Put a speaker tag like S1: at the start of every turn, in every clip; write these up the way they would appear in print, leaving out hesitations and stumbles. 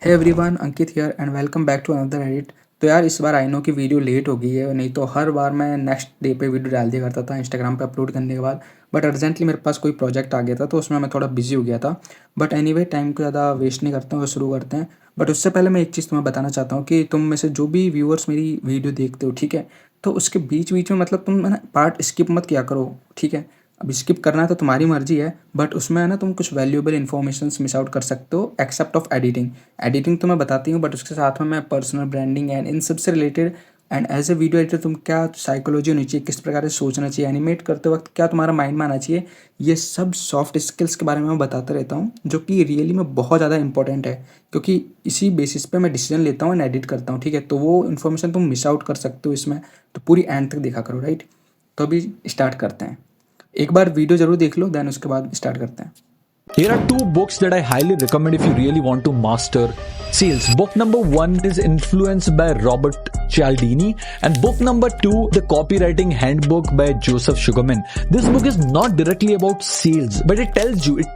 S1: Hey everyone, Ankit here and welcome back to another edit. तो यार इस बार आई नो कि वीडियो लेट हो गई है, नहीं तो हर बार मैं नेक्स्ट डे पे वीडियो डाल दिया करता था इंस्टाग्राम पे अपलोड करने के बाद। बट अर्जेंटली मेरे पास कोई प्रोजेक्ट आ गया था तो उसमें मैं थोड़ा बिजी हो गया था। बट एनीवे टाइम को ज़्यादा वेस्ट नहीं करते हैं और शुरू करते हैं। बट उससे पहले मैं एक चीज़ तुम्हें बताना चाहता हूँ कि तुम में से जो भी व्यूअर्स मेरी वीडियो देखते हो, ठीक है, तो उसके बीच बीच में मतलब तुम है ना पार्ट स्किप मत किया करो, ठीक है। अब स्किप करना है तो तुम्हारी मर्जी है, बट उसमें है ना तुम कुछ वैल्यूएबल इन्फॉर्मेशन मिस आउट कर सकते हो एक्सेप्ट ऑफ एडिटिंग। एडिटिंग तो मैं बताती हूँ, बट उसके साथ में मैं पर्सनल ब्रांडिंग एंड इन सब से related and as a video editor तुम क्या साइकोलॉजी होनी चाहिए, किस प्रकार से सोचना चाहिए, एनिमेट करते वक्त क्या तुम्हारा माइंड में आना चाहिए, ये सब सॉफ्ट स्किल्स के बारे में मैं बताता रहता हूँ, जो कि रियली में बहुत ज़्यादा इंपॉर्टेंट है। क्योंकि इसी बेसिस पे मैं डिसीजन लेता हूँ एंड एडिट करता हूँ, ठीक है। तो वो इन्फॉर्मेशन तुम मिस आउट कर सकते हो इसमें, तो पूरी एंड तक देखा करो, राइट। तो अभी स्टार्ट करते हैं। एक बार वीडियो जरूर देख लो, देन उसके बाद स्टार्ट करते हैं।
S2: Here are two books that I highly recommend if you really want to master sales. Book number one is Influence by Robert Cialdini, and book number two, The Copywriting Handbook by Joseph Sugarman. This book is not directly about sales, but it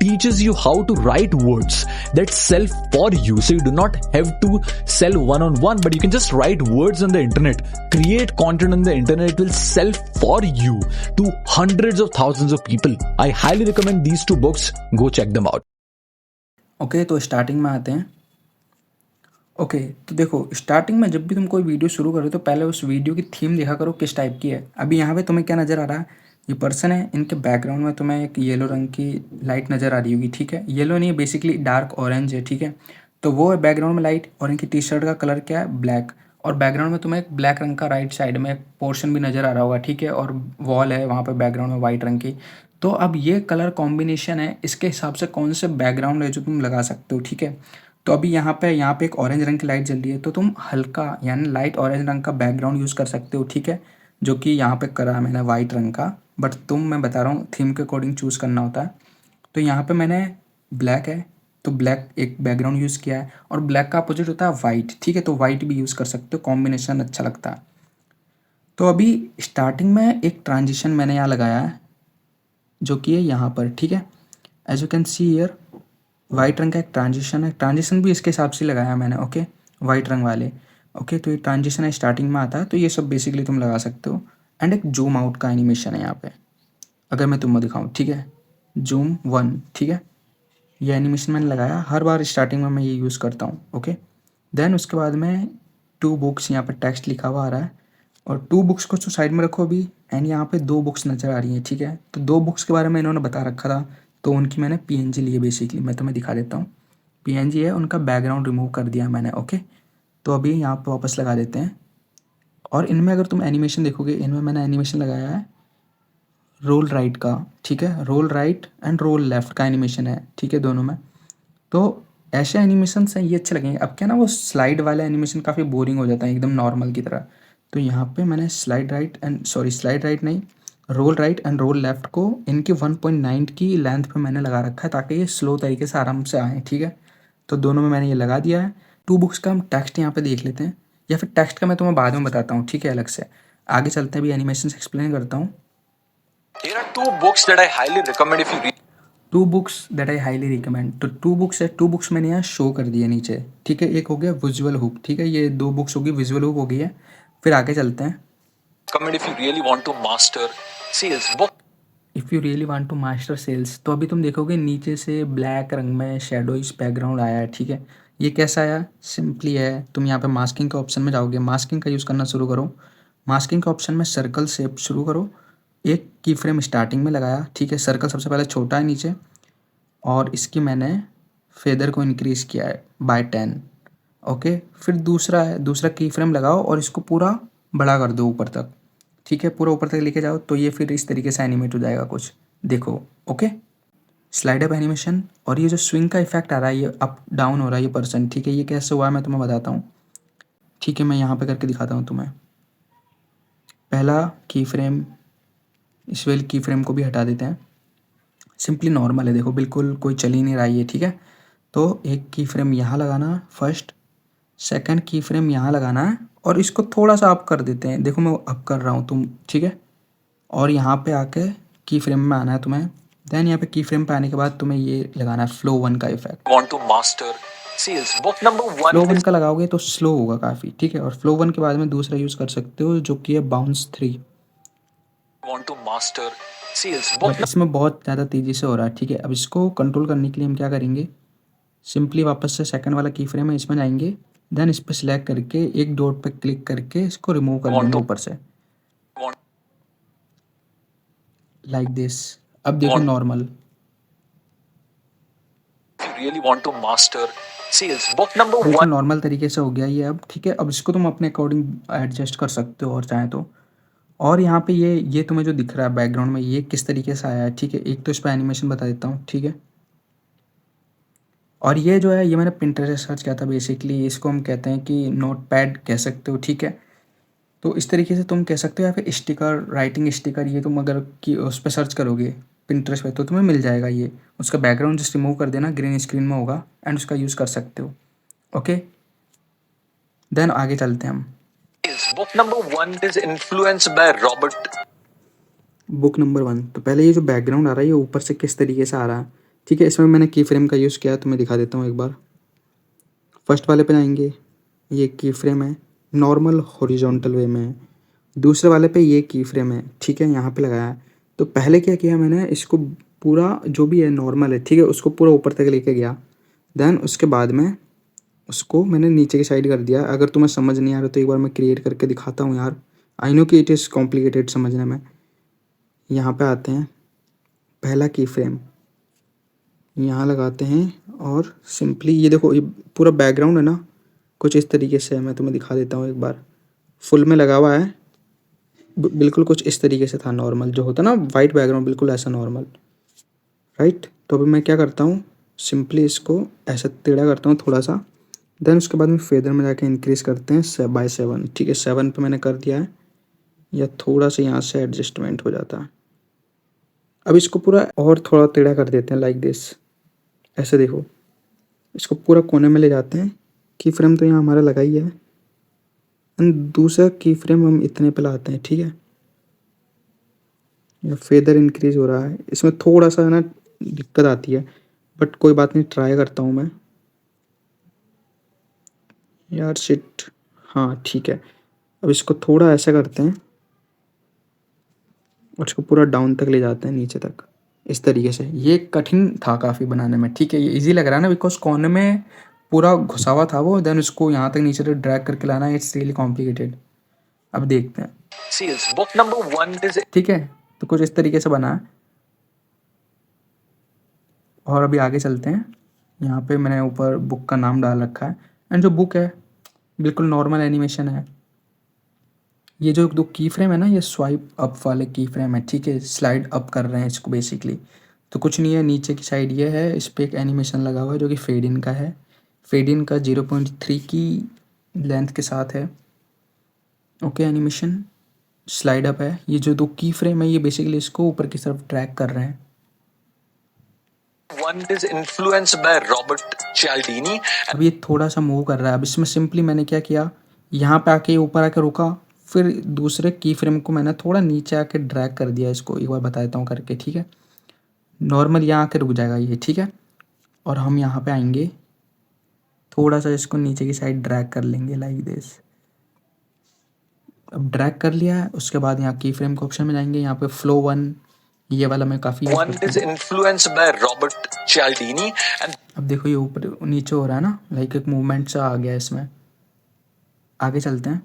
S2: teaches you how to write words that sell for you. So you do not have to sell one on one, but you can just write words on the internet, create content on the internet. It will sell for you to hundreds of thousands of people. I highly recommend these two books. Go check them out.
S1: Okay, तो starting में आते हैं। Okay, तो देखो starting में जब भी तुम कोई वीडियो शुरू करो तो पहले उस वीडियो की थीम देखा करो किस टाइप की है। अभी यहाँ पे तुम्हें क्या नज़र आ रहा है, ये पर्सन है, इनके बैकग्राउंड में तुम्हें एक येलो रंग की लाइट नज़र आ रही होगी, ठीक है। येलो नहीं, बेसिकली डार्क ऑरेंज है, ठीक है। तो वो है बैकग्राउंड में लाइट, और इनकी टी शर्ट का कलर क्या है, ब्लैक। और बैकग्राउंड में तुम्हें एक ब्लैक रंग का राइट साइड में एक पोर्शन भी नज़र आ रहा होगा, ठीक है। और वॉल है वहाँ पे बैकग्राउंड में वाइट रंग की। तो अब ये कलर कॉम्बिनेशन है, इसके हिसाब से कौन से बैकग्राउंड है जो तुम लगा सकते हो, ठीक है। तो अभी यहाँ पे एक ऑरेंज रंग की लाइट जल रही है, तो तुम हल्का यानी लाइट ऑरेंज रंग का बैकग्राउंड यूज़ कर सकते हो, ठीक है। जो कि यहाँ पे करा है मैंने वाइट रंग का, बट मैं बता रहा हूँ थीम के अकॉर्डिंग चूज़ करना होता है। तो यहाँ पे मैंने ब्लैक है, तो ब्लैक एक बैकग्राउंड यूज़ किया है, और ब्लैक का अपोजिट होता है वाइट, ठीक है। तो वाइट भी यूज़ कर सकते हो, कॉम्बिनेशन अच्छा लगता है। तो अभी स्टार्टिंग में एक ट्रांजिशन मैंने यहाँ लगाया है, जो कि है यहाँ पर, ठीक है। As you can see here white रंग का एक ट्रांजिशन है, ट्रांजिशन भी इसके हिसाब से लगाया मैंने, ओके, वाइट रंग वाले। ओके, तो ये ट्रांजिशन है, स्टार्टिंग में आता है, तो ये सब बेसिकली तुम लगा सकते हो। एंड एक जूम आउट का एनिमेशन है यहाँ पे, अगर मैं तुम्हें दिखाऊँ, ठीक है, जूम वन, ठीक है। ये एनिमेशन मैंने लगाया, हर बार स्टार्टिंग में मैं ये यूज़ करता हूँ, ओके। देन उसके बाद में टू बुक्स, यहाँ पर टेक्स्ट लिखा हुआ आ रहा है, और टू बुक्स को तो साइड में रखो अभी। एंड यहाँ पे दो बुक्स नज़र आ रही हैं, ठीक है। तो दो बुक्स के बारे में इन्होंने बता रखा था, तो उनकी मैंने पीएनजी ली है। बेसिकली मैं तुम्हें दिखा देता हूँ, पीएनजी है, उनका बैकग्राउंड रिमूव कर दिया मैंने, ओके। तो अभी यहाँ पे वापस लगा देते हैं। और इनमें अगर तुम एनिमेशन देखोगे, इनमें मैंने एनिमेशन लगाया है रोल राइट का, ठीक है। Roll right and roll left का एनिमेशन है, ठीक है, दोनों में। तो ऐसे एनिमेशन हैं, ये अच्छे लगेंगे। अब क्या ना, वो स्लाइड वाला एनिमेशन काफ़ी बोरिंग हो जाता है एकदम नॉर्मल की तरह। तो यहाँ पे मैंने स्लाइड राइट नहीं, roll right and roll left को इनकी 1.9 की लेंथ पे मैंने लगा रखा है, ताकि ये स्लो तरीके से आराम से आए, ठीक है। तो दोनों में मैंने ये लगा दिया है। टू बुक्स का हम टेक्स्ट यहाँ पे देख लेते हैं, या फिर टेक्स्ट का मैं तुम्हें बाद में बताता हूँ, ठीक है, अलग से। आगे चलते हैं, अभी एनिमेशन एक्सप्लेन करता हूँ।
S2: Here are two books that I highly recommend if you read.
S1: Two books that I highly recommend, तो टू बुक्स है, टू बुक्स मैंने यहाँ शो कर दिए नीचे, ठीक है। एक हो गया विजुअल हुक, ठीक है, ये दो बुक्स होगी, विजुअल हुक हो गई है। फिर आगे चलते हैं।
S2: Recommend if you really want to master sales. Book
S1: if you really want to master sales, तो अभी तुम देखोगे नीचे से ब्लैक रंग में शेडोइश बैकग्राउंड आया है, ठीक है। ये कैसा आया, सिंपली है, तुम यहाँ पे मास्किंग के ऑप्शन में जाओगे, मास्किंग का यूज़ करना शुरू करो। मास्किंग के ऑप्शन में सर्कल शेप शुरू करो, एक की फ्रेम स्टार्टिंग में लगाया, ठीक है। सर्कल सबसे पहले छोटा है नीचे, और इसकी मैंने फेदर को इंक्रीज़ किया है बाय 10, ओके। फिर दूसरा की फ्रेम लगाओ और इसको पूरा बड़ा कर दो ऊपर तक, ठीक है। पूरा ऊपर तक लेके जाओ, तो ये फिर इस तरीके से एनिमेट हो जाएगा कुछ, देखो, ओके। स्लाइड अप एनिमेशन, और ये जो स्विंग का इफेक्ट आ रहा है, ये अप डाउन हो रहा है ये पर्सन, ठीक है। ये कैसे हुआ है मैं तुम्हें बताता हूँ, ठीक है। मैं यहाँ पे करके दिखाता हूँ तुम्हें। पहला की फ्रेम, इस वेल की फ्रेम को भी हटा देते हैं, सिंपली नॉर्मल है, देखो बिल्कुल कोई चल ही नहीं रहा है ये, ठीक है। तो एक की फ्रेम यहाँ लगाना फर्स्ट, सेकंड की फ्रेम यहाँ लगाना है, और इसको थोड़ा सा अप कर देते हैं, देखो मैं अप कर रहा हूँ तुम, ठीक है। और यहाँ पे आके की फ्रेम में आना है तुम्हें। देन यहाँ पे की फ्रेम पे आने के बाद तुम्हें ये लगाना है फ्लो वन का effect.
S2: want to master Sales book number one
S1: flow one
S2: is
S1: का लगाओगे तो स्लो होगा काफ़ी, ठीक है। और फ्लो वन के बाद में दूसरा यूज़ कर सकते हो जो कि है bounce 3।
S2: want to master. Sales book
S1: but इसमें बहुत ज़्यादा तेज़ी से हो रहा है, ठीक है। अब इसको कंट्रोल करने के लिए हम क्या करेंगे, सिंपली वापस से सेकंड वाला की फ्रेम है इसमें जाएंगे, देन इस पर सिलेक्ट करके एक डॉट पे क्लिक करके इसको रिमूव कर
S2: want
S1: देंगे
S2: to
S1: ऊपर से,
S2: want
S1: लाइक दिस। अब देखो
S2: want
S1: normal,
S2: if you really want to master. Sales book number one.
S1: बिल्कुल नॉर्मल तरीके से हो गया ये अब, ठीक है। अब इसको तुम अपने अकॉर्डिंग एडजस्ट कर सकते हो और चाहें तो। और यहाँ पे ये तुम्हें जो दिख रहा है बैकग्राउंड में ये किस तरीके से आया है, ठीक है। एक तो इस पर एनिमेशन बता देता हूँ, ठीक है। और ये जो है ये मैंने पिंटरेस्ट सर्च किया था बेसिकली, इसको हम कहते हैं कि नोट पैड कह सकते हो, ठीक है। तो इस तरीके से तुम कह सकते हो, या फिर स्टिकर, राइटिंग स्टिकर, ये तुम अगर कि उस पर सर्च करोगे पिंटरेस्ट पे तो तुम्हें मिल जाएगा ये। उसका बैकग्राउंड जस्ट रिमूव कर देना, ग्रीन स्क्रीन में होगा एंड उसका यूज़ कर सकते हो, ओके। देन आगे चलते हैं हम।
S2: Sales book number one is influenced by Robert.
S1: Book number 1, तो पहले ये जो बैकग्राउंड आ रहा है ये ऊपर से किस तरीके से आ रहा है, ठीक है। इसमें मैंने की फ्रेम का यूज़ किया है तो मैं दिखा देता हूँ एक बार। फर्स्ट वाले पे जाएंगे, ये की फ्रेम है, नॉर्मल हॉरिजॉन्टल वे में है। दूसरे वाले पे ये की फ्रेम है, ठीक है, यहाँ पे लगाया है। तो पहले क्या किया मैंने, इसको पूरा जो भी है नॉर्मल है, ठीक है, उसको पूरा ऊपर तक लेके गया। देन उसके बाद में उसको मैंने नीचे की साइड कर दिया। अगर तुम्हें समझ नहीं आ रहा तो एक बार मैं क्रिएट करके दिखाता हूँ यार। आई नो कि इट इज़ कॉम्प्लिकेटेड समझने में। यहाँ पे आते हैं, पहला की फ्रेम यहाँ लगाते हैं और सिंपली ये देखो, ये पूरा बैकग्राउंड है ना कुछ इस तरीके से है। मैं तुम्हें दिखा देता हूँ एक बार, फुल में लगा हुआ है, बिल्कुल कुछ इस तरीके से था नॉर्मल जो होता है ना वाइट बैकग्राउंड, बिल्कुल ऐसा नॉर्मल, राइट। तो अभी मैं क्या करता हूँ, सिंपली इसको ऐसा टेढ़ा करता हूँ थोड़ा सा। देन उसके बाद में फेदर में जाके इंक्रीज़ करते हैं बाय 7, ठीक है। 7 पे मैंने कर दिया है, या थोड़ा सा यहाँ से एडजस्टमेंट हो जाता है। अब इसको पूरा और थोड़ा टेढ़ा कर देते हैं लाइक दिस, ऐसे देखो। इसको पूरा कोने में ले जाते हैं, की फ्रेम तो यहाँ हमारा लगा ही है, एंड दूसरा की फ्रेम हम इतने पे लाते हैं, ठीक है। या फेदर इंक्रीज हो रहा है, इसमें थोड़ा सा है ना दिक्कत आती है, बट कोई बात नहीं, ट्राई करता हूँ मैं यार, शिट। हाँ ठीक है, अब इसको थोड़ा ऐसा करते हैं और इसको पूरा डाउन तक ले जाते हैं, नीचे तक इस तरीके से। ये कठिन था काफ़ी बनाने में, ठीक है। ये इजी लग रहा है ना बिकॉज कोने में पूरा घुसा हुआ था वो, देन उसको यहाँ तक नीचे तक ड्रैग करके लाना, इट्स रियली कॉम्प्लिकेटेड। अब देखते हैं,
S2: Sales book number one is
S1: ठीक है। तो कुछ इस तरीके से बना है। और अभी आगे चलते हैं। यहाँ पे मैंने ऊपर बुक का नाम डाल रखा है, एंड जो बुक है बिल्कुल नॉर्मल एनिमेशन है। ये जो दो की फ्रेम है ना, ये स्वाइप अप वाले की फ्रेम है, ठीक है। स्लाइड अप कर रहे हैं इसको बेसिकली। तो कुछ नहीं है, नीचे की साइड ये है, इस पर एक एनिमेशन लगा हुआ है जो कि फेड इन का है। फेड इन का 0.3 की लेंथ के साथ है, ओके। एनिमेशन स्लाइड अप है। ये जो दो की फ्रेम है ये बेसिकली इसको ऊपर की तरफ ट्रैक कर रहे हैं।
S2: one is influenced by Robert Cialdini.
S1: अब ये थोड़ा सा मूव कर रहा है। अब इसमें सिंपली मैंने क्या किया, यहाँ पे आके ऊपर आके रुका, फिर दूसरे की फ्रेम को मैंने थोड़ा नीचे आके ड्रैग कर दिया। इसको एक बार बता देता हूँ करके, ठीक है। नॉर्मल यहाँ आके रुक जाएगा ये, ठीक है। और हम यहाँ पे आएंगे, थोड़ा सा इसको नीचे की साइड ड्रैग कर लेंगे लाइक दिस। अब ड्रैग कर लिया है, उसके बाद यहाँ की फ्रेम के ऑप्शन में जाएंगे, यहाँ पे फ्लो 1, ये वाला मैं काफ़ी यूज़
S2: One
S1: करता
S2: is
S1: हूँ।
S2: influenced by Robert Cialdini and
S1: अब देखो ये ऊपर नीचे हो रहा है ना, लाइक एक मूवमेंट सा आ गया इसमें। आगे चलते हैं।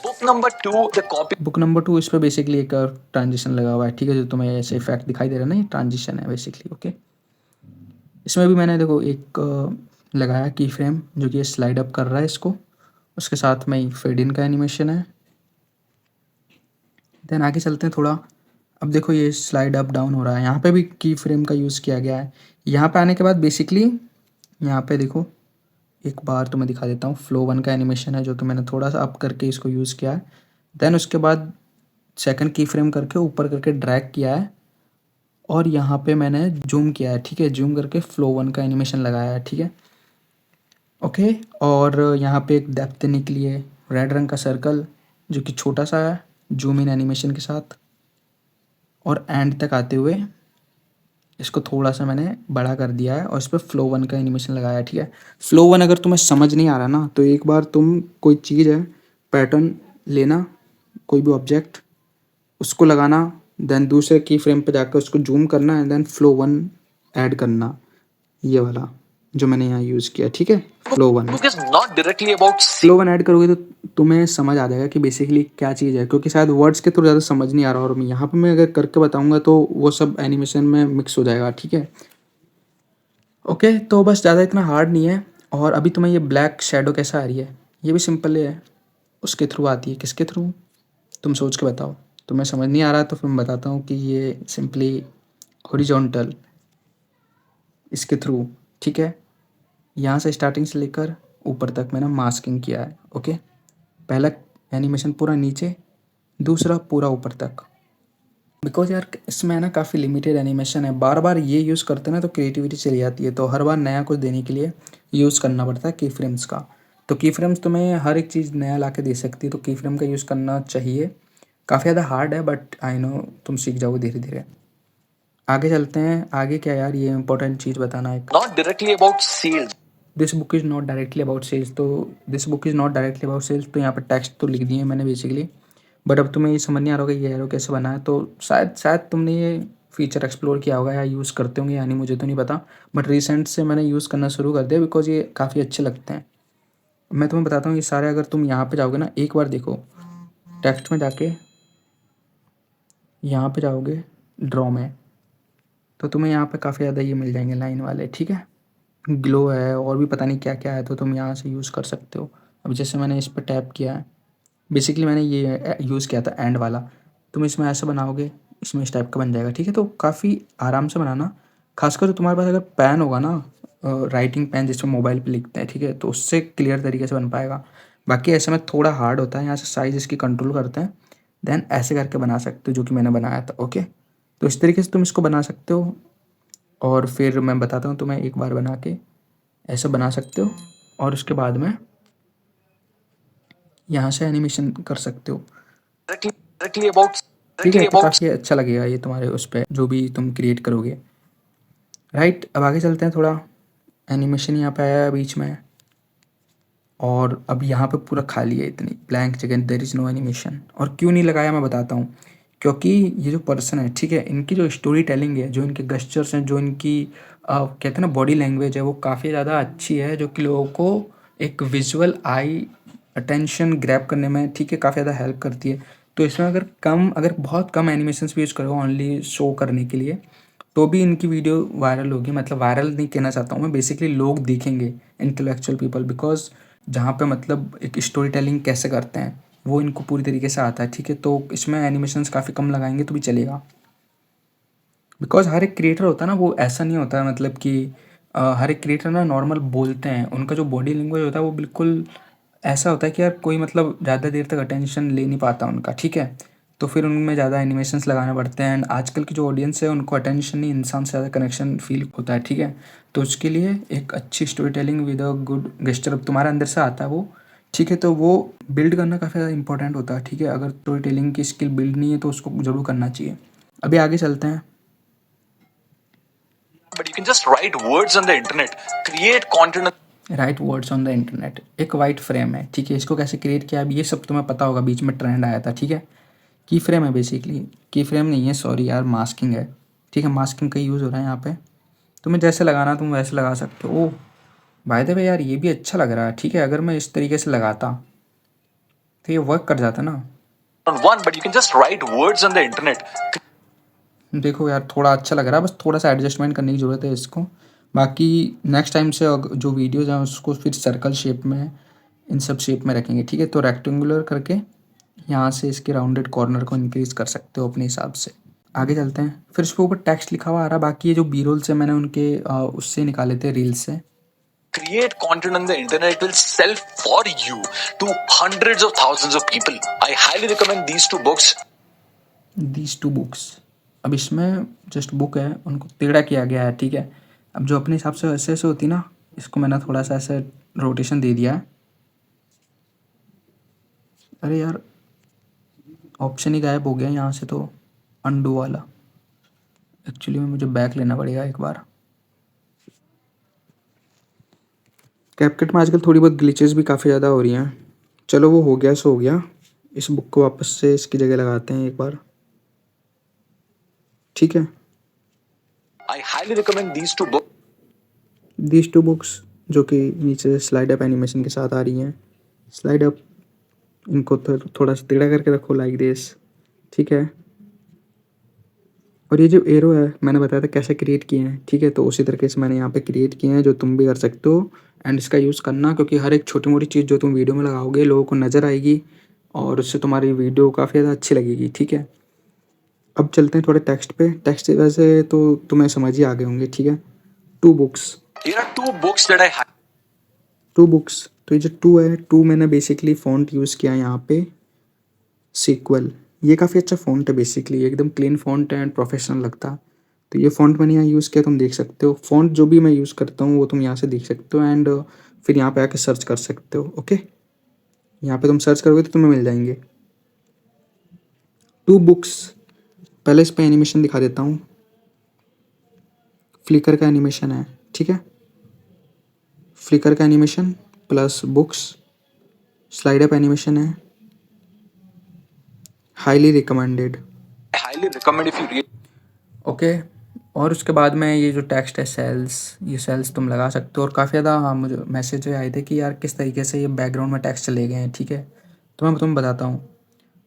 S2: book number two the copy
S1: book number 2, इस पर बेसिकली एक ट्रांजिशन लगा हुआ है, ठीक है। जो तुम्हें ऐसे इफेक्ट दिखाई दे रहा है ना, ये ट्रांजिशन है बेसिकली, ओके। इसमें भी मैंने देखो एक लगाया की फ्रेम जो कि स्लाइड अप कर रहा है इसको, उसके साथ में ही फेड इन का एनिमेशन है। देन आगे चलते हैं थोड़ा। अब देखो ये स्लाइड अप डाउन हो रहा है, यहाँ पे भी की फ्रेम का यूज़ किया गया है। यहाँ पे आने के बाद बेसिकली यहाँ पे देखो, एक बार तो मैं दिखा देता हूँ। फ्लो 1 का एनिमेशन है जो कि मैंने थोड़ा सा अप करके इसको यूज़ किया है। देन उसके बाद सेकंड की फ्रेम करके ऊपर करके ड्रैग किया है, और यहाँ पे मैंने जूम किया है, ठीक है। जूम करके फ्लो 1 का एनिमेशन लगाया है, ठीक है, ओके। और यहाँ पे एक डेप्थ देने के लिए रेड रंग का सर्कल जो कि छोटा सा है, जूम इन एनिमेशन के साथ। और एंड तक आते हुए इसको थोड़ा सा मैंने बड़ा कर दिया है और इस पर फ्लो वन का एनिमेशन लगाया है, ठीक है। फ्लो वन अगर तुम्हें समझ नहीं आ रहा ना, तो एक बार तुम कोई चीज़ है, पैटर्न लेना, कोई भी ऑब्जेक्ट, उसको लगाना, देन दूसरे की फ्रेम पे जाकर उसको जूम करना and then flow one add करना, ये वाला जो मैंने यहाँ यूज़ किया, ठीक है। Flow one
S2: Book is not directly about
S1: flow one add करोगे तो तुम्हें समझ आ जाएगा कि बेसिकली क्या चीज़ है, क्योंकि शायद वर्ड्स के थ्रू ज़्यादा समझ नहीं आ रहा, और मैं यहाँ पे मैं अगर करके बताऊँगा तो वो सब एनिमेशन में मिक्स हो जाएगा, ठीक है। ओके, तो बस ज़्यादा इतना हार्ड नहीं है। और अभी तुम्हें ये ब्लैक शेडो कैसा आ रही है, ये भी सिंपल है, उसके थ्रू आती है। किसके थ्रू, तुम सोच के बताओ। तुम्हें समझ नहीं आ रहा तो फिर मैं बताता हूँ कि ये सिंपली हॉरिजॉन्टल, इसके थ्रू, ठीक है। यहाँ से स्टार्टिंग से लेकर ऊपर तक मैंने मास्किंग किया है, ओके। पहला एनिमेशन पूरा नीचे, दूसरा पूरा ऊपर तक। बिकॉज यार इसमें ना काफ़ी लिमिटेड एनिमेशन है, बार बार ये यूज़ करते ना तो क्रिएटिविटी चली जाती है, तो हर बार नया कुछ देने के लिए यूज़ करना पड़ता है की फ्रेम्स का। तो की फ्रेम्स तुम्हें हर एक चीज़ नया ला के दे सकती है, तो की फ्रेम का यूज़ करना चाहिए। काफ़ी ज़्यादा हार्ड है बट आई नो तुम सीख जाओगे धीरे धीरे। आगे चलते हैं। आगे क्या यार, ये इंपॉर्टेंट चीज़ बताना है।
S2: not directly about sales.
S1: This book is not directly about sales, तो this book is not directly about sales, तो यहाँ पर टेक्स्ट तो लिख दिए मैंने बेसिकली। बट अब तुम्हें ये समझ नहीं आ रहा होगा ये एरो कैसे बना है, तो शायद तुमने ये फीचर एक्सप्लोर किया होगा या यूज़ करते होंगे, यानी मुझे तो नहीं पता। बट रिसेंट से मैंने यूज़ करना शुरू कर दिया बिकॉज ये काफ़ी अच्छे लगते हैं। मैं तुम्हें बताता हूँ ये सारे, अगर तुम यहाँ पे जाओगे ना, एक बार देखो टेक्स्ट में जाके यहाँ पे जाओगे ड्रॉ में, तो तुम्हें यहाँ पे काफ़ी ज़्यादा ये मिल जाएंगे लाइन वाले, ठीक है। ग्लो है और भी पता नहीं क्या क्या है, तो तुम यहाँ से यूज़ कर सकते हो। अब जैसे मैंने इस पर टैप किया है, बेसिकली मैंने ये यूज़ किया था एंड वाला। तुम इसमें ऐसा बनाओगे, इसमें इस टाइप का बन जाएगा, ठीक है। तो काफ़ी आराम से बनाना, खासकर तो तुम्हारे पास अगर पेन होगा ना, राइटिंग पेन जिसमें मोबाइल पे लिखते हैं, ठीक है, तो उससे क्लियर तरीके से बन पाएगा। बाकी ऐसे में थोड़ा हार्ड होता है, यहाँ से साइज़ इसकी कंट्रोल करते हैं, देन ऐसे करके बना सकते हो जो कि मैंने बनाया था, ओके। तो इस तरीके से तुम इसको बना सकते हो, और फिर मैं बताता हूँ तुम्हें, एक बार बना के ऐसे बना सकते हो, और उसके बाद में यहाँ से एनिमेशन कर सकते हो,
S2: Directly about
S1: ठीक है।
S2: directly
S1: तो
S2: about
S1: काफ़ी अच्छा लगेगा ये तुम्हारे उस पर जो भी तुम क्रिएट करोगे, राइट। अब आगे चलते हैं थोड़ा। एनिमेशन यहाँ पे आया है बीच में, और अब यहाँ पे पूरा खाली है, इतनी ब्लैंक जगह, देयर इज़ नो एनिमेशन। और क्यों नहीं लगाया मैं बताता हूँ। क्योंकि ये जो पर्सन है, ठीक है, इनकी जो स्टोरी टेलिंग है, जो इनके गेस्चर्स हैं, जो इनकी कहते हैं ना बॉडी लैंग्वेज है, वो काफ़ी ज़्यादा अच्छी है, जो कि लोगों को एक विजुअल आई अटेंशन ग्रैब करने में, ठीक है, काफ़ी ज़्यादा हेल्प करती है। तो इसमें अगर बहुत कम एनिमेशंस भी यूज़ करो ओनली शो करने के लिए, तो भी इनकी वीडियो वायरल होगी। मतलब वायरल नहीं कहना चाहता हूँ मैं, बेसिकली लोग देखेंगे, इंटेलेक्चुअल पीपल, बिकॉज जहाँ पे मतलब एक स्टोरी टेलिंग कैसे करते हैं वो इनको पूरी तरीके से आता है, ठीक है। तो इसमें एनिमेशंस काफ़ी कम लगाएंगे तो भी चलेगा, बिकॉज हर एक क्रिएटर होता है ना, वो ऐसा नहीं होता है, मतलब कि हर एक क्रिएटर ना नॉर्मल बोलते हैं, उनका जो बॉडी लैंग्वेज होता है वो बिल्कुल ऐसा होता है कि यार कोई मतलब ज़्यादा देर तक अटेंशन ले नहीं पाता उनका, ठीक है। तो फिर उनमें ज़्यादा एनिमेशंस लगाने पड़ते हैं, एंड आजकल की जो ऑडियंस है उनको अटेंशन नहीं, इंसान से ज़्यादा कनेक्शन फील होता है, ठीक है। तो उसके लिए एक अच्छी story telling with a good gesture अब तुम्हारे अंदर से आता है वो, ठीक है। तो वो बिल्ड करना काफ़ी ज़्यादा इंपॉर्टेंट होता है, ठीक है। अगर स्टोरी टेलिंग की स्किल बिल्ड नहीं है तो उसको ज़रूर करना चाहिए। अभी आगे चलते हैं।
S2: but you can just write words on the internet, create content.
S1: Right words on the internet, एक वाइट फ्रेम है, ठीक है। इसको कैसे क्रिएट किया, अब ये सब तुम्हें पता होगा, बीच में ट्रेंड आया था, ठीक है। की फ्रेम है बेसिकली, की फ्रेम नहीं है, सॉरी यार, मास्किंग है, ठीक है। मास्किंग का यूज़ हो रहा है यहाँ पे, तुम्हें जैसे लगाना तुम वैसे लगा सकते हो। ओह बाय द वे यार, ये भी अच्छा लग रहा है, ठीक है। अगर मैं इस तरीके से लगाता तो ये वर्क कर जाता ना।
S2: On one, but you can just write words on the internet.
S1: देखो यार थोड़ा अच्छा लग रहा है, बस थोड़ा सा एडजस्टमेंट करने की ज़रूरत है इसको। बाकी नेक्स्ट टाइम से जो वीडियोज़ हैं उसको फिर सर्कल शेप में, इन सब शेप में रखेंगे, ठीक है। तो रेक्टेंगुलर करके यहाँ से इसके राउंडेड कॉर्नर को इंक्रीज़ कर सकते हो अपने हिसाब से। आगे चलते हैं। फिर उसके ऊपर टेक्स्ट लिखा हुआ आ रहा। बाकी ये जो बी रोल से मैंने उनके उससे निकाले थे, रील्स से।
S2: Create content on the internet, it will sell for you to hundreds of thousands of people. I highly recommend these two books.
S1: These two books, अब इसमें जस्ट बुक है, उनको टेढ़ा किया गया है, ठीक है। अब जो अपने हिसाब से ऐसे ऐसे होती ना, इसको मैंने थोड़ा सा ऐसे रोटेशन दे दिया है। अरे यार ऑप्शन ही गायब हो गया यहाँ से, तो अनडू वाला, एक्चुअली में मुझे बैक लेना पड़ेगा एक बार। कैपकट में आजकल थोड़ी बहुत ग्लिचेस भी काफ़ी ज़्यादा हो रही हैं। चलो वो हो गया सो हो गया। इस बुक को वापस से इसकी जगह लगाते हैं एक बार, ठीक है।
S2: I highly recommend these two books.
S1: These two books जो कि नीचे स्लाइड अप एनिमेशन के साथ आ रही हैं। स्लाइड अप, इनको थोड़ा सा टेढ़ा करके रखो लाइक दिस, ठीक है। और ये जो एरो है मैंने बताया था कैसे क्रिएट किए हैं, ठीक है। तो उसी तरीके से मैंने यहाँ पे क्रिएट किए हैं जो तुम भी कर सकते हो। एंड इसका यूज़ करना, क्योंकि हर एक छोटी मोटी चीज़ जो तुम वीडियो में लगाओगे लोगों को नज़र आएगी और उससे तुम्हारी वीडियो काफ़ी ज़्यादा अच्छी लगेगी, ठीक है। अब चलते हैं थोड़े टेक्स्ट पे। टेक्स्ट वैसे तो तुम्हें समझ ही आ गए होंगे, ठीक है। Two books,
S2: Here are two books that I highly
S1: two books, तो ये जो टू है, टू मैंने बेसिकली फ़ॉन्ट यूज़ किया है यहाँ पे सीक्वल। ये काफ़ी अच्छा फ़ॉन्ट है, बेसिकली एकदम क्लीन फ़ॉन्ट है एंड प्रोफेशनल लगता है। तो ये फ़ॉन्ट मैंने यहाँ यूज़ किया, तुम देख सकते हो। फ़ॉन्ट जो भी मैं यूज़ करता हूँ वो तुम यहाँ से देख सकते हो एंड फिर यहाँ पे आके सर्च कर सकते हो, ओके। यहाँ पे तुम सर्च करोगे तो तुम्हें मिल जाएंगे टू बुक्स। पहले इस पे एनिमेशन दिखा देता हूँ। फ्लिकर का एनिमेशन है, ठीक है। फ्लिकर का animation plus books, slide up animation है, highly recommended,
S2: recommend if you really
S1: okay. और उसके बाद में ये जो टेक्स्ट है सेल्स, ये सेल्स तुम लगा सकते हो। और काफ़ी ज़्यादा हाँ मुझे मैसेज आए थे कि यार किस तरीके से ये बैकग्राउंड में टेक्स्ट चले गए हैं, ठीक है। तो मैं तुम्हें बताता हूँ।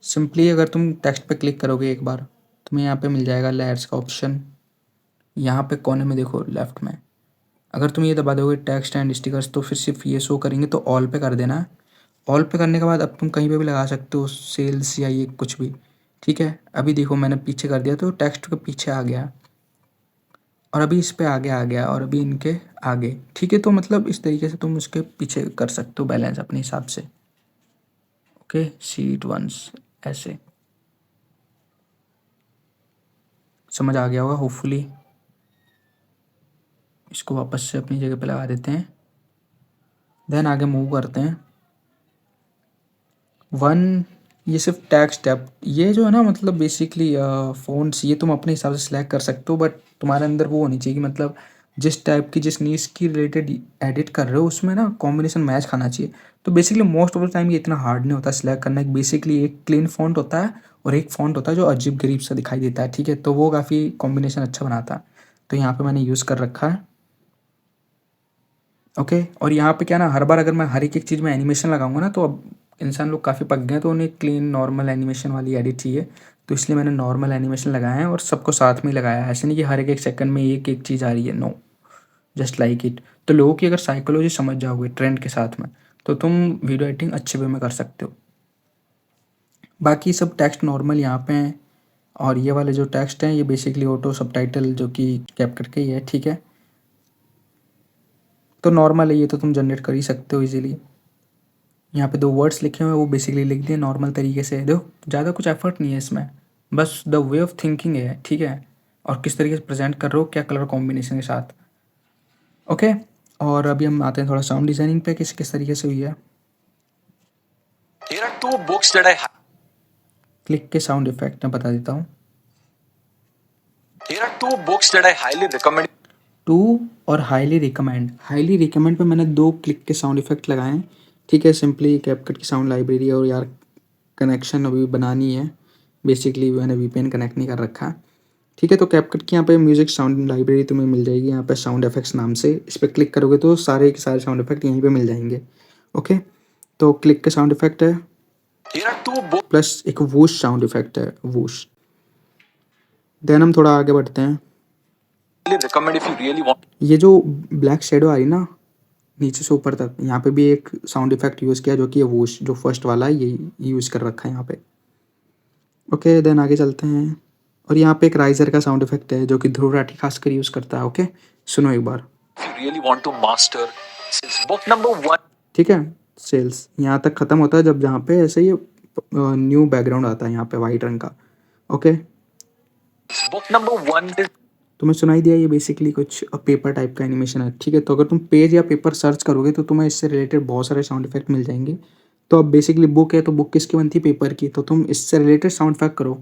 S1: सिंपली अगर तुम टेक्स्ट पे क्लिक करोगे एक बार, तुम्हें यहाँ पे मिल जाएगा लेयर्स का ऑप्शन। यहाँ पे कोने में देखो लेफ्ट में, अगर तुम ये दबा दोगे टेक्स्ट एंड स्टिकर्स तो फिर सिर्फ ये शो करेंगे, तो ऑल पे कर देना। ऑल पे करने के बाद अब तुम कहीं पे भी लगा सकते हो सेल्स या ये कुछ भी, ठीक है। अभी देखो मैंने पीछे कर दिया तो टेक्स्ट के पीछे आ गया, और अभी इस पे आगे आ गया, और अभी इनके आगे, ठीक है। तो मतलब इस तरीके से तुम उसके पीछे कर सकते हो बैलेंस अपने हिसाब से, ओके। शीट वंस ऐसे समझ आ गया होगा होपफुली। इसको वापस से अपनी जगह पे लगा देते हैं, देन आगे मूव करते हैं। वन, ये सिर्फ टैग स्टेप, ये जो है ना मतलब बेसिकली फ़ॉन्ट्स ये तुम अपने हिसाब से सिलेक्ट कर सकते हो, बट तुम्हारे अंदर वो होनी चाहिए कि मतलब जिस टाइप की जिस नीड्स की रिलेटेड एडिट कर रहे हो उसमें ना कॉम्बिनेशन मैच खाना चाहिए। तो basically most of the time ये इतना हार्ड नहीं होता सिलेक्ट करना। एक बेसिकली एक क्लीन फ़ॉन्ट होता है और एक फ़ॉन्ट होता है जो अजीब गरीब सा दिखाई देता है, ठीक है। तो वो काफ़ी कॉम्बिनेशन अच्छा बनाता है। तो यहाँ पर मैंने यूज़ कर रखा है, ओके। और यहाँ पे क्या ना हर बार अगर मैं हर एक चीज़ में एनिमेशन लगाऊंगा ना तो अब इंसान लोग काफ़ी पक गए हैं, तो उन्हें क्लीन नॉर्मल एनिमेशन वाली एडिट चाहिए। तो इसलिए मैंने नॉर्मल एनिमेशन लगाया है और सबको साथ में ही लगाया है। ऐसे नहीं कि हर एक सेकंड में एक एक चीज़ आ रही है, नो, जस्ट लाइक इट। तो लोगों की अगर साइकोलॉजी समझ जाओगे ट्रेंड के साथ में तो तुम वीडियो एडिटिंग अच्छे वे में कर सकते हो। बाकी सब टेक्स्ट नॉर्मल यहाँ पे हैं, और ये वाले जो टेक्स्ट हैं ये बेसिकली ऑटो सबटाइटल जो कि कैपकट के ही है, ठीक है। तो नॉर्मल है ये, तो तुम जनरेट कर ही सकते हो इजीली। यहाँ पे दो वर्ड्स लिखे हुए हैं वो बेसिकली लिख दिए नॉर्मल तरीके से। देखो ज़्यादा कुछ एफर्ट नहीं है इसमें, बस द वे ऑफ थिंकिंग है, ठीक है। और किस तरीके से प्रेजेंट कर रहे हो, क्या कलर कॉम्बिनेशन के साथ, ओके। और अभी हम आते हैं थोड़ा साउंड डिज़ाइनिंग पे, किस तरीके से हुई है।
S2: Here are two books that I
S1: click के साउंड इफेक्ट मैं बता देता हूँ।
S2: Here are two books that I highly recommend.
S1: Two और हाईली रिकमेंड, हाईली रिकमेंड पे मैंने दो क्लिक के साउंड इफेक्ट लगाए हैं, ठीक है। सिंपली कैपकट की साउंड लाइब्रेरी और यार कनेक्शन अभी बनानी है, बेसिकली मैंने वीपीएन कनेक्ट नहीं कर रखा है, ठीक है। तो कैपकट की यहाँ पे म्यूजिक साउंड लाइब्रेरी तुम्हें मिल जाएगी यहाँ पे साउंड इफेक्ट्स नाम से। इस पर क्लिक करोगे तो सारे के सारे साउंड इफेक्ट यहीं पे मिल जाएंगे, ओके। तो क्लिक के साउंड इफेक्ट है,
S2: Here are two books.
S1: Plus एक वूश साउंड इफेक्ट है, वूश। देन हम थोड़ा आगे बढ़ते हैं।
S2: Highly recommend if you really want.
S1: ये जो ब्लैक शेडो आ रही ना नीचे से ऊपर तक, यहाँ पे भी एक साउंड इफेक्ट यूज़ किया जो कि ये वूश जो फर्स्ट वाला है ये यूज़ कर रखा है यहाँ पे, ओके। देन आगे चलते हैं। और यहाँ पे एक राइजर का साउंड इफेक्ट है जो कि ध्रुव राठी खासकर यूज़ करता है, ओके। सुनो एक बार,
S2: If you really want to master sales. Book number one.
S1: ठीक है। सेल्स यहाँ तक ख़त्म होता है जब जहाँ पे ऐसे ये न्यू बैकग्राउंड आता है यहाँ पे वाइट रंग का, okay.
S2: Book number one is
S1: तुम्हें सुनाई दिया, ये बेसिकली कुछ पेपर टाइप का एनिमेशन है, ठीक है। तो अगर तुम पेज या पेपर सर्च करोगे तो तुम्हें इससे रिलेटेड बहुत सारे साउंड इफेक्ट मिल जाएंगे। तो अब बेसिकली बुक है तो बुक किसकी बनती है, पेपर की। तो तुम इससे रिलेटेड साउंड इफेक्ट करो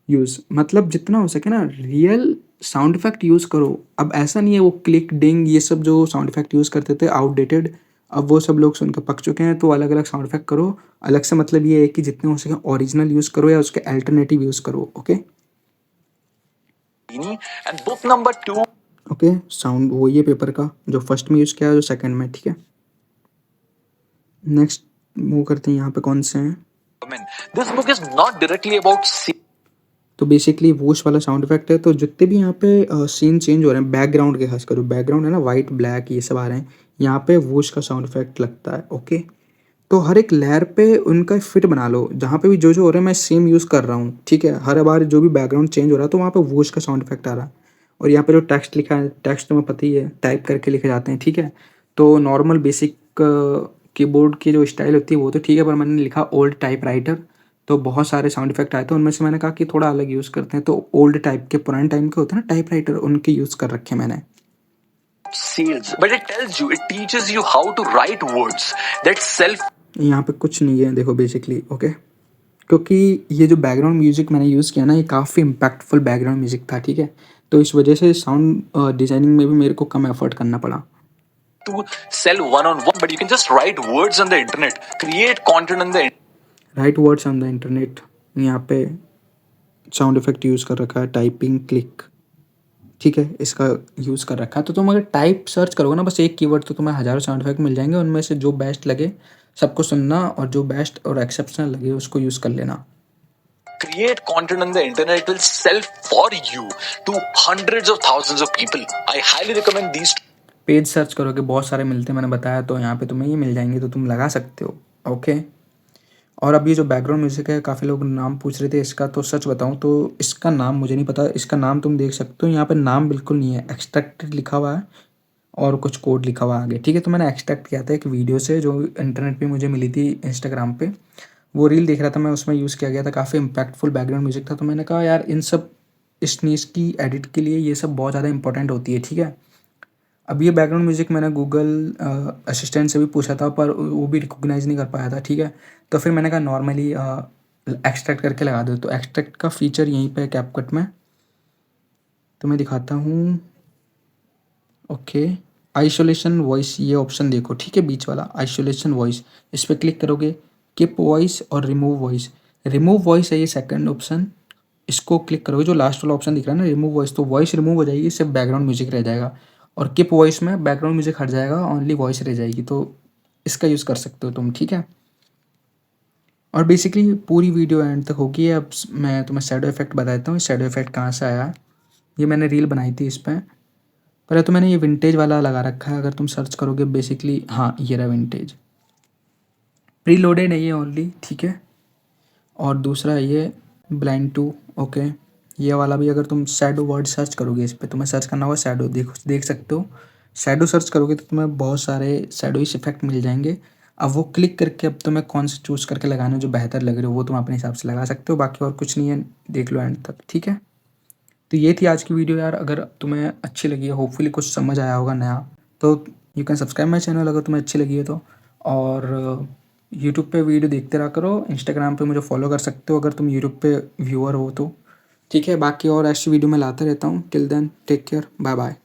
S1: यूज़, मतलब जितना हो सके ना रियल साउंड इफेक्ट यूज़ करो। अब ऐसा नहीं है वो क्लिक डिंग ये सब जो साउंड इफेक्ट यूज़ करते थे आउटडेटेड, अब वो सब लोग सुन के पक चुके हैं। तो अलग अलग साउंड इफेक्ट करो। अलग से मतलब ये है कि जितने हो सके ओरिजिनल यूज़ करो या उसके अल्टरनेटिव यूज़ करो। Okay
S2: And book number 2.
S1: Okay sound वो ये पेपर का जो फर्स्ट में यूज़ किया जो सेकंड में, ठीक है। नेक्स्ट मूव करते हैं, यहाँ पे कौन से हैं।
S2: This book is not directly about
S1: तो बेसिकली वूश वाला साउंड इफेक्ट है। तो जितने भी यहाँ पे सीन चेंज हो रहे हैं बैकग्राउंड के, खास कर बैकग्राउंड है ना वाइट ब्लैक ये सब आ रहे हैं, यहाँ पे वूश का साउंड इफेक्ट लगता है। ओके तो हर एक लेयर पे उनका फिट बना लो, जहाँ पे भी जो हो रहा है मैं सेम यूज़ कर रहा हूँ, ठीक है। हर बार जो भी बैकग्राउंड चेंज हो रहा है तो वहाँ पे वूश का साउंड इफेक्ट आ रहा है। और यहाँ पे जो टेक्स्ट लिखा है, टेक्स्ट तुम्हें पता ही है टाइप करके लिखे जाते हैं, ठीक है। तो नॉर्मल बेसिक कीबोर्ड की जो स्टाइल होती है वो तो ठीक है, पर मैंने लिखा ओल्ड टाइप राइटर, तो बहुत सारे साउंड इफेक्ट आए थे, उनमें से मैंने कहा कि थोड़ा अलग यूज़ करते हैं। तो ओल्ड टाइप के पुराने टाइम के होते हैं ना टाइप राइटर, उनके यूज़ कर रखे मैंने।
S2: sales, but it tells you, it teaches you how to write words that self.
S1: यहाँ पे कुछ नहीं है देखो बेसिकली। ओके क्योंकि ये जो बैकग्राउंड म्यूजिक मैंने यूज़ किया ना ये काफ़ी इम्पैक्टफुल बैकग्राउंड म्यूजिक था, ठीक है। तो इस वजह से साउंड डिज़ाइनिंग में भी मेरे को कम एफर्ट करना पड़ा।
S2: To sell one on one, but you can just write words on the internet, create content on the
S1: right words on the internet, यहाँ पे साउंड इफेक्ट यूज़ कर रखा है टाइपिंग क्लिक, ठीक है, इसका यूज़ कर रखा है। तो तुम अगर टाइप सर्च करोगे ना बस एक कीवर्ड तो तुम्हें हज़ारों साउंड इफेक्ट मिल जाएंगे, उनमें से जो बेस्ट लगे सबको सुनना और जो बेस्ट और एक्सेप्शनल लगे उसको यूज़ कर लेना।
S2: create content on the internet. It will sell for you to hundreds of thousands of people. I highly recommend these two.
S1: Page search करोगे बहुत सारे मिलते हैं, मैंने बताया, तो यहाँ पे तुम्हें ये मिल जाएंगे तो तुम लगा सकते हो। ओके और अब ये जो बैकग्राउंड म्यूजिक है काफ़ी लोग नाम पूछ रहे थे इसका, तो सच बताऊँ तो इसका नाम मुझे नहीं पता। इसका नाम तुम देख सकते हो, यहाँ पे नाम बिल्कुल नहीं है, एक्सट्रैक्टेड लिखा हुआ है और कुछ कोड लिखा हुआ है आगे, ठीक है। तो मैंने एक्सट्रैक्ट किया था एक वीडियो से जो इंटरनेट पे मुझे मिली थी इंस्टाग्राम पे, वो रील देख रहा था मैं, उसमें यूज़ किया गया था, काफ़ी इम्पैक्टफुल बैकग्राउंड म्यूजिक था। तो मैंने कहा यार इन सब इस नीज की एडिट के लिए ये सब बहुत ज़्यादा इंपॉर्टेंट होती है, ठीक है। अब ये बैकग्राउंड म्यूजिक मैंने गूगल असिस्टेंट से भी पूछा था पर वो भी रिकॉग्नाइज़ नहीं कर पाया था, ठीक है। तो फिर मैंने कहा नॉर्मली एक्सट्रैक्ट करके लगा दो, तो एक्सट्रैक्ट का फीचर यहीं पे है कैपकट में, तो मैं दिखाता हूँ। ओके आइसोलेशन वॉइस ये ऑप्शन देखो, ठीक है, बीच वाला आइसोलेशन वॉइस, इस पर क्लिक करोगे, कीप वॉइस और रिमूव वॉइस। रिमूव वॉइस है ये सेकंड ऑप्शन, इसको क्लिक करोगे जो लास्ट वाला ऑप्शन दिख रहा है ना रिमूव वॉइस, तो वॉइस रिमूव हो जाएगी, सिर्फ बैकग्राउंड म्यूजिक रह जाएगा। और कीप वॉइस में बैकग्राउंड म्यूजिक हट जाएगा, ओनली वॉइस रह जाएगी। तो इसका यूज़ कर सकते हो तुम, ठीक है। और बेसिकली पूरी वीडियो एंड तक होगी। अब मैं तुम्हें शैडो इफेक्ट बता देता हूँ, शैडो इफेक्ट कहाँ से आया। ये मैंने रील बनाई थी इस पर, पहले तो मैंने ये विंटेज वाला लगा रखा है, अगर तुम सर्च करोगे बेसिकली, हाँ ये रहा विंटेज, प्री लोडेड है ये ओनली, ठीक है। और दूसरा ये ब्लाइंड टू, ओके ये वाला भी अगर तुम शैडो वर्ड सर्च करोगे इस पर, तुम्हें सर्च करना होगा शैडो, देख सकते हो शैडो सर्च करोगे तो तुम्हें बहुत सारे शैडो इफेक्ट मिल जाएंगे। अब वो क्लिक करके अब तुम्हें कौन से चूज़ करके लगाना जो बेहतर लग रहे हो वो तुम अपने हिसाब से लगा सकते हो, बाकी और कुछ नहीं है, देख लो एंड तक, ठीक है। तो ये थी आज की वीडियो यार, अगर तुम्हें अच्छी लगी है, होपफुली कुछ समझ आया होगा नया, तो you can subscribe my channel अगर तुम्हें अच्छी लगी है तो। और यूट्यूब पे वीडियो देखते रहा करो, इंस्टाग्राम पे मुझे फॉलो कर सकते हो अगर तुम यूट्यूब पे व्यूअर हो तो, ठीक है। बाकी और ऐसी वीडियो मैं लाता रहता हूँ। Till then take care, bye bye.